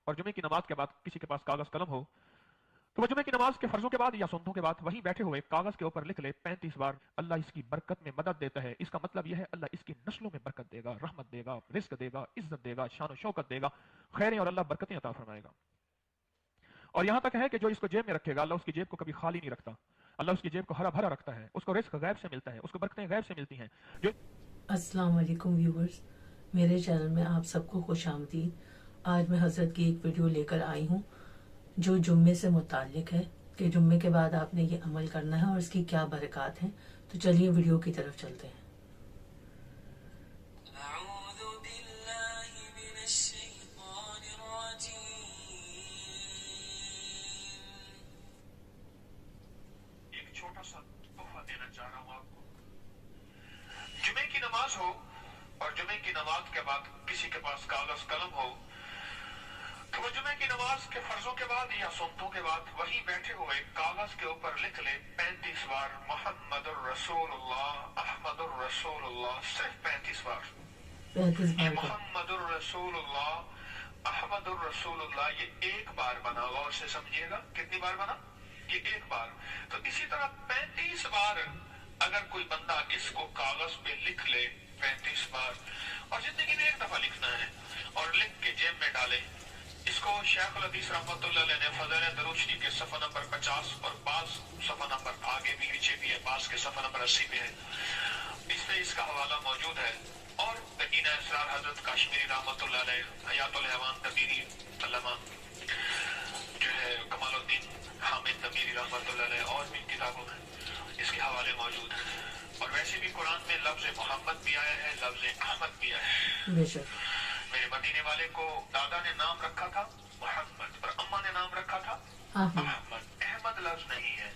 اور جمعے کی نماز کے بعد کسی کے پاس کاغذ قلم ہو تو وہ جمعے کی نماز کے فرضوں کے بعد یا سنتوں کے بعد وہیں بیٹھے ہوئے کاغذ کے اوپر لکھ لے 35 بار اللہ اس کی برکت میں مدد دیتا ہے، اس کا مطلب یہ ہے اللہ اس کی نسلوں میں برکت دے گا، رحمت دے گا، رزق دے گا، عزت دے گا، شان و شوکت دے گا، خیریں اور اللہ برکتیں عطا فرمائے گا۔ اور یہاں تک ہے کہ جو اس کو جیب میں رکھے گا اللہ اس کی جیب کو کبھی خالی نہیں رکھتا، اللہ اس کی جیب کو ہرا بھرا رکھتا ہے، اس کو رزق غیب سے ملتا ہے، اس کو برکتیں غیب سے ملتی ہیں جو السلام علیکم ویورز، میرے چینل میں آپ سب کو خوش آمدید۔ آج میں حضرت کی ایک ویڈیو لے کر آئی ہوں جو جمعے سے متعلق ہے کہ جمعے کے بعد آپ نے یہ عمل کرنا ہے اور اس کی کیا برکات ہیں۔ تو چلیے ویڈیو کی طرف چلتے ہیں۔ أعوذ بالله من الشيطان الرجيم۔ ایک چھوٹا سا تحفہ دینا چاہ رہا ہوں آپ کو۔ جمعے کی نماز ہو اور جمعے کی نماز کے بعد کسی کے پاس کاغذ قلم ہو تو وہ جمعے کی نماز کے فرضوں کے بعد یا سنتوں کے بعد وہیں بیٹھے ہوئے کاغذ کے اوپر لکھ لے 35 بار محمد الرسول اللہ احمد الرسول اللہ، صرف 35 بار۔ 35 یہ بار کا محمد الرسول اللہ احمد الرسول اللہ یہ ایک بار بنا، غور سے سمجھیے گا کتنی بار بنا؟ یہ ایک بار۔ تو اسی طرح 35 بار اگر کوئی بندہ اس کو کاغذ پہ لکھ لے 35 بار، اور زندگی میں ایک دفعہ لکھنا ہے اور لکھ کے جیب میں ڈالے، اس کو شیخ الحدیث رحمۃ اللہ علیہ نے فضائل دروشنی کے صفحہ نمبر 50 اور بعض صفحہ نمبر آگے بھی نیچے بھی ہے، بعض کے صفحہ نمبر 80 پہ ہے، اس پہ اس کا حوالہ موجود ہے۔ اور دکینہ اسرار حضرت کاشمیری رحمۃ اللہ علیہ، حیات الحیوان تمیری علامہ جو ہے کمال الدین حامد تمیری رحمۃ اللہ علیہ، اور بھی کتابوں میں اس کے حوالے موجود ہیں۔ اور ویسے بھی قرآن میں لفظ محمد بھی آیا ہے، لفظ احمد بھی آیا ہے۔ بے شک میرے مدینے والے کو دادا نے نام رکھا تھا محمد اور اماں نے نام رکھا تھا احمد۔ احمد۔ احمد لفظ نہیں ہے،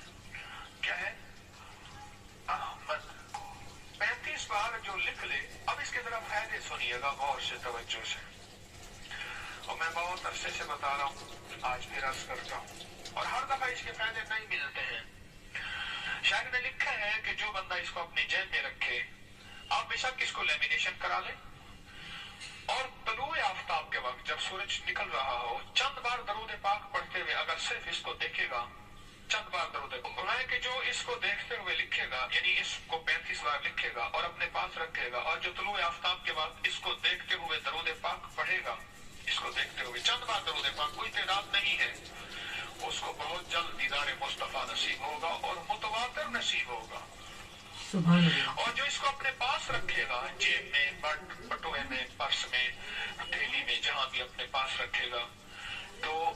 کیا ہے؟ احمد۔ 35 بار جو لکھ لے، اب اس کے ذرا فائدے سنیے گا غور سے، توجہ سے، اور میں بہت عرصے سے بتا رہا ہوں، آج بھی عرض کرتا ہوں، اور ہر دفعہ اس کے فائدے نہیں ملتے ہیں۔ شاعر نے لکھا ہے کہ جو بندہ اس کو اپنی جیب میں رکھے، آپ بے شک اس کو لیمینیشن کرا لیں، اور طلوع آفتاب کے وقت جب سورج نکل رہا ہو چند بار درود پاک پڑھتے ہوئے اگر صرف اس کو دیکھے گا، چند بار درود پاک کہ جو اس کو دیکھتے ہوئے لکھے گا، یعنی اس کو 35 بار لکھے گا اور اپنے پاس رکھے گا، اور جو طلوع آفتاب کے بعد اس کو دیکھتے ہوئے درود پاک پڑھے گا، اس کو دیکھتے ہوئے چند بار درود پاک، کوئی تعداد نہیں ہے، اس کو بہت جلد دیدار مصطفیٰ نصیب ہوگا اور متواتر نصیب ہوگا۔ سبحان اللہ۔ اور جو اس کو اپنے پاس رکھے گا، جیب میں، بٹوے میں، پرس میں، تھیلی میں، جہاں بھی اپنے پاس رکھے گا، تو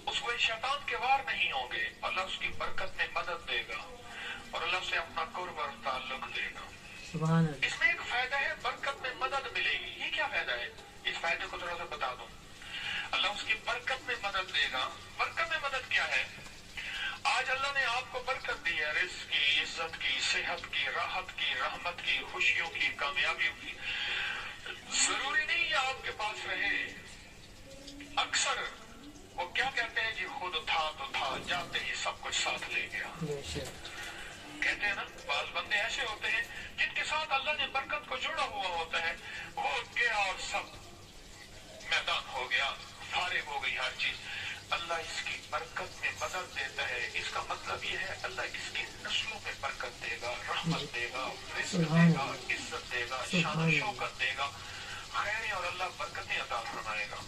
اس کو شیطان کے وار نہیں ہوں گے، اللہ اس کی برکت میں مدد دے گا اور اللہ سے اپنا قرب اور تعلق دے گا۔ سبحان اللہ۔ اس میں ایک فائدہ ہے، برکت میں مدد ملے گی۔ یہ کیا فائدہ ہے؟ اس فائدے کو تھوڑا سا بتا دوں۔ اللہ اس کی برکت میں مدد دے گا۔ برکت میں مدد کیا ہے؟ آج اللہ نے آپ کو برکت دی ہے، رزق کی، عزت کی، صحت کی، راحت کی، رحمت کی، خوشیوں کی، کامیابیوں کی۔ ضروری نہیں ہے آپ کے پاس رہے۔ اکثر وہ کیا کہتے ہیں جی، خود تھا تو تھا، جاتے ہی سب کچھ ساتھ لے گیا۔ بے شک کہتے ہیں نا، بعض بندے ایسے ہوتے ہیں جن کے ساتھ اللہ نے برکت کو جوڑا ہوا ہوتا ہے، وہ گیا اور سب میدان ہو گیا، فارغ ہو گئی ہر چیز۔ اللہ اس کی برکت میں مدد دیتا ہے، اس کا مطلب یہ ہے اللہ اس کی نسلوں میں برکت دے گا، رحمت دے گا، رزق دے گا، عزت دے گا، شان و شوکت دے گا، خیریں اور اللہ برکتیں عطا فرمائے گا۔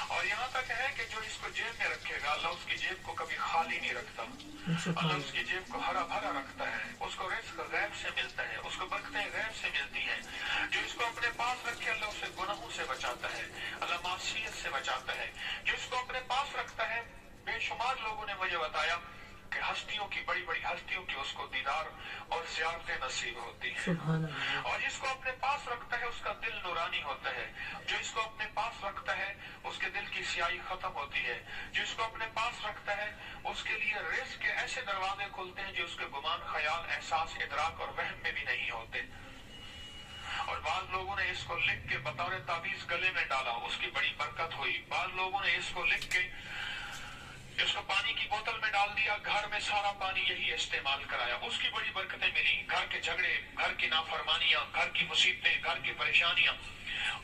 اور یہاں تک ہے کہ جو اس کو جیب میں رکھے گا اللہ اس کی جیب کو کبھی خالی نہیں رکھتا، اللہ اس کی جیب کو ہرا بھرا رکھتا ہے، اس کو رزق غیب سے ملتا ہے، اس کو برکتیں غیب سے ملتی ہیں۔ جو اس کو اپنے پاس رکھے اللہ اسے گناہوں سے بچاتا ہے، اللہ معصیت سے بچاتا ہے۔ جو اس کو اپنے پاس رکھتا ہے، بے شمار لوگوں نے مجھے بتایا کہ ہستیوں کی، بڑی بڑی ہستیوں کی اس کو دیدار اور زیارتیں نصیب ہوتی ہیں۔ سبحان اللہ۔ اور جس کو اپنے پاس رکھتا ہے اس کا دل نورانی ہوتا ہے، جو اس کو اپنے پاس رکھتا ہے اس کے دل کی سیاہی ختم ہوتی ہے، جو اس کو اپنے پاس رکھتا ہے اس کے لیے رزق کے ایسے دروازے کھلتے ہیں جو اس کے گمان، خیال، احساس، ادراک اور وہم میں بھی نہیں ہوتے۔ اور بعض لوگوں نے اس کو لکھ کے بطور تعویذ گلے میں ڈالا، اس کی بڑی برکت ہوئی۔ بعض لوگوں نے اس کو لکھ کے اس کو پانی کی بوتل میں ڈال دیا، گھر میں سارا پانی یہی استعمال کرایا، اس کی بڑی برکتیں ملی۔ گھر کے جھگڑے، گھر کی نافرمانیاں، گھر کی مصیبتیں، گھر کی پریشانیاں،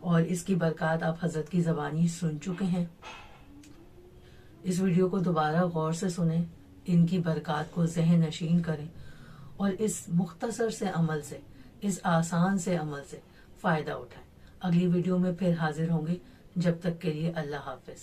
اور اس کی برکات آپ حضرت کی زبانی سن چکے ہیں۔ اس ویڈیو کو دوبارہ غور سے سنیں، ان کی برکات کو ذہن نشین کریں اور اس مختصر سے عمل سے، اس آسان سے عمل سے فائدہ اٹھائیں۔ اگلی ویڈیو میں پھر حاضر ہوں گے، جب تک کے لیے اللہ حافظ۔